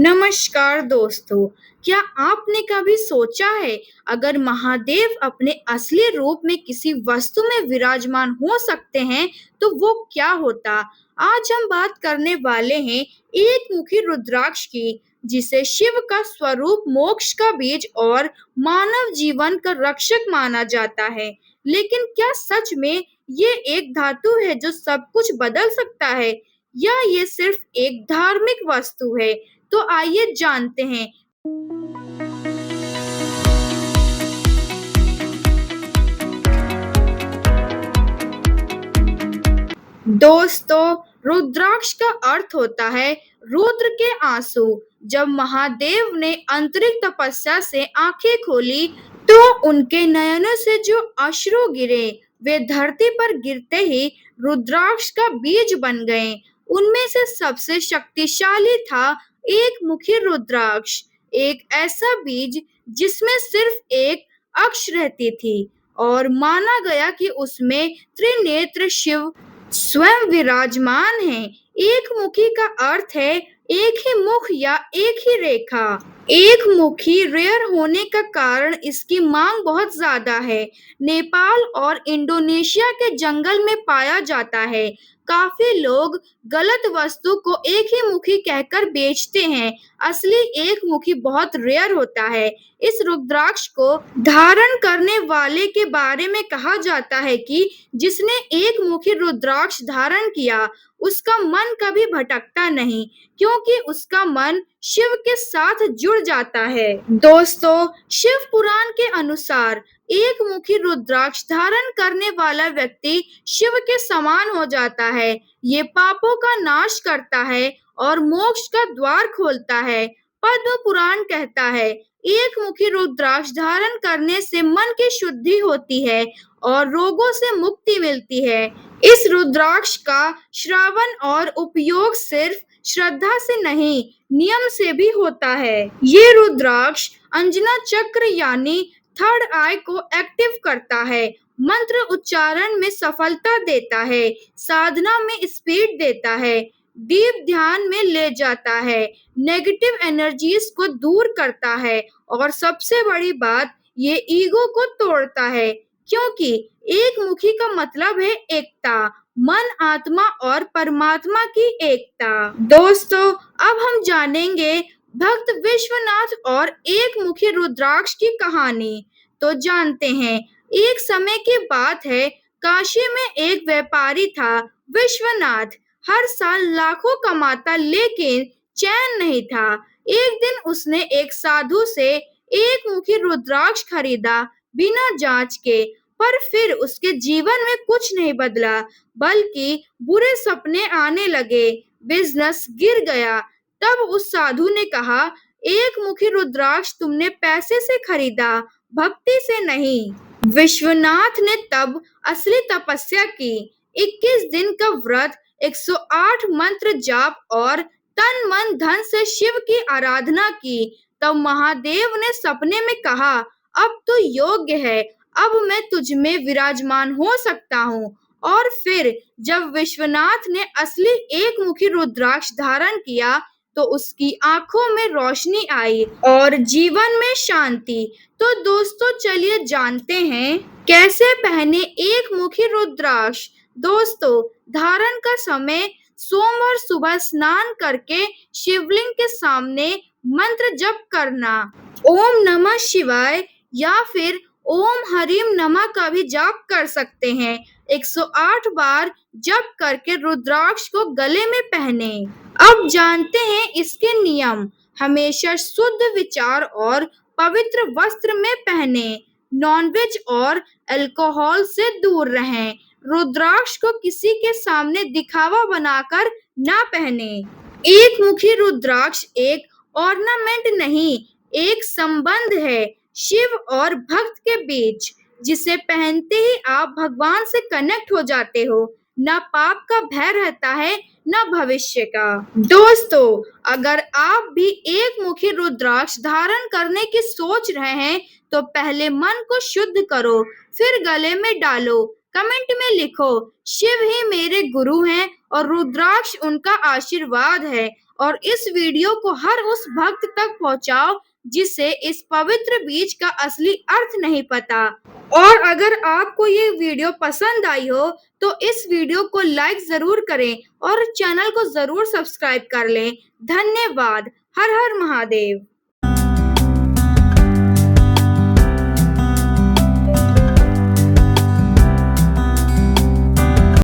नमस्कार दोस्तों, क्या आपने कभी सोचा है अगर महादेव अपने असली रूप में किसी वस्तु में विराजमान हो सकते हैं तो वो क्या होता? आज हम बात करने वाले हैं एक मुखी रुद्राक्ष की, जिसे शिव का स्वरूप, मोक्ष का बीज और मानव जीवन का रक्षक माना जाता है। लेकिन क्या सच में ये एक धातु है जो सब कुछ बदल सकता है, या ये सिर्फ एक धार्मिक वस्तु है? तो आइए जानते हैं। दोस्तों, रुद्राक्ष का अर्थ होता है रुद्र के आंसू। जब महादेव ने आंतरिक तपस्या से आंखें खोली तो उनके नयनों से जो अश्रु गिरे वे धरती पर गिरते ही रुद्राक्ष का बीज बन गए। उनमें से सबसे शक्तिशाली था एक मुखी रुद्राक्ष, एक ऐसा बीज जिसमें सिर्फ एक अक्ष रहती थी और माना गया कि उसमें त्रिनेत्र शिव स्वयं विराजमान है। एक मुखी का अर्थ है एक ही मुख या एक ही रेखा। एक मुखी रेयर होने का कारण इसकी मांग बहुत ज्यादा है। नेपाल और इंडोनेशिया के जंगल में पाया जाता है। काफी लोग गलत वस्तु को एक ही मुखी कहकर बेचते हैं। असली एक मुखी बहुत रेयर होता है। इस रुद्राक्ष को धारण करने वाले के बारे में कहा जाता है कि जिसने एक मुखी रुद्राक्ष धारण किया उसका मन कभी भटकता नहीं, क्योंकि उसका मन शिव के साथ जुड़ जाता है। दोस्तों, शिव पुराण के अनुसार एक मुखी रुद्राक्ष धारण करने वाला व्यक्ति शिव के समान हो जाता है। ये पापों का नाश करता है और मोक्ष का द्वार खोलता है। पद्म पुराण कहता है एक मुखी रुद्राक्ष धारण करने से मन की शुद्धि होती है और रोगों से मुक्ति मिलती है। इस रुद्राक्ष का श्रावण और उपयोग सिर्फ श्रद्धा से नहीं, नियम से भी होता है। ये रुद्राक्ष अंजना चक्र यानी थर्ड आई को एक्टिव करता है, मंत्र उच्चारण में सफलता देता है, साधना में स्पीड देता है, डीप ध्यान में ले जाता है, नेगेटिव एनर्जीज को दूर करता है और सबसे बड़ी बात, ये ईगो को तोड़ता है, क्योंकि एक मुखी का मतलब है एकता, मन, आत्मा और परमात्मा की एकता। दोस्तों, अब हम जानेंगे भक्त विश्वनाथ और एक मुखी रुद्राक्ष की कहानी। तो जानते हैं, एक समय की बात है, काशी में एक व्यापारी था विश्वनाथ। हर साल लाखों कमाता लेकिन चैन नहीं था। एक दिन उसने एक साधु से एक मुखी रुद्राक्ष खरीदा बिना जांच के, पर फिर उसके जीवन में कुछ नहीं बदला, बल्कि बुरे सपने आने लगे, बिजनेस गिर गया। तब उस साधु ने कहा, एक मुखी रुद्राक्ष तुमने पैसे से खरीदा, भक्ति से नहीं। विश्वनाथ ने तब असली तपस्या की। 21 दिन का व्रत, 108 मंत्र जाप और तन मन धन से शिव की आराधना की। तब महादेव ने सपने में कहा, अब तू योग्य है, अब मैं तुझ में विराजमान हो सकता हूँ। और फिर जब विश्वनाथ ने असली एक मुखी रुद्राक्ष धारण किया तो उसकी आंखों में रोशनी आई और जीवन में शांति। तो दोस्तों, चलिए जानते हैं कैसे पहने एक मुखी रुद्राक्ष। दोस्तों, धारण का समय सोमवार सुबह स्नान करके शिवलिंग के सामने मंत्र जप करना, ओम नमः शिवाय या फिर ओम हरिम नमः का भी जाप कर सकते हैं। 108 बार जप करके रुद्राक्ष को गले में पहने। अब जानते हैं इसके नियम। हमेशा शुद्ध विचार और पवित्र वस्त्र में पहने, नॉनवेज और अल्कोहल से दूर रहें, रुद्राक्ष को किसी के सामने दिखावा बनाकर ना पहने। एक मुखी रुद्राक्ष एक ऑर्नामेंट नहीं, एक संबंध है शिव और भक्त के बीच, जिसे पहनते ही आप भगवान से कनेक्ट हो जाते हो। न पाप का भय रहता है, न भविष्य का। दोस्तों, अगर आप भी एक मुखी रुद्राक्ष धारण करने की सोच रहे हैं तो पहले मन को शुद्ध करो, फिर गले में डालो। कमेंट में लिखो, शिव ही मेरे गुरु हैं और रुद्राक्ष उनका आशीर्वाद है। और इस वीडियो को हर उस भक्त तक पहुंचाओ जिसे इस पवित्र बीज का असली अर्थ नहीं पता। और अगर आपको ये वीडियो पसंद आई हो तो इस वीडियो को लाइक जरूर करें और चैनल को जरूर सब्सक्राइब कर लें। धन्यवाद। हर हर महादेव।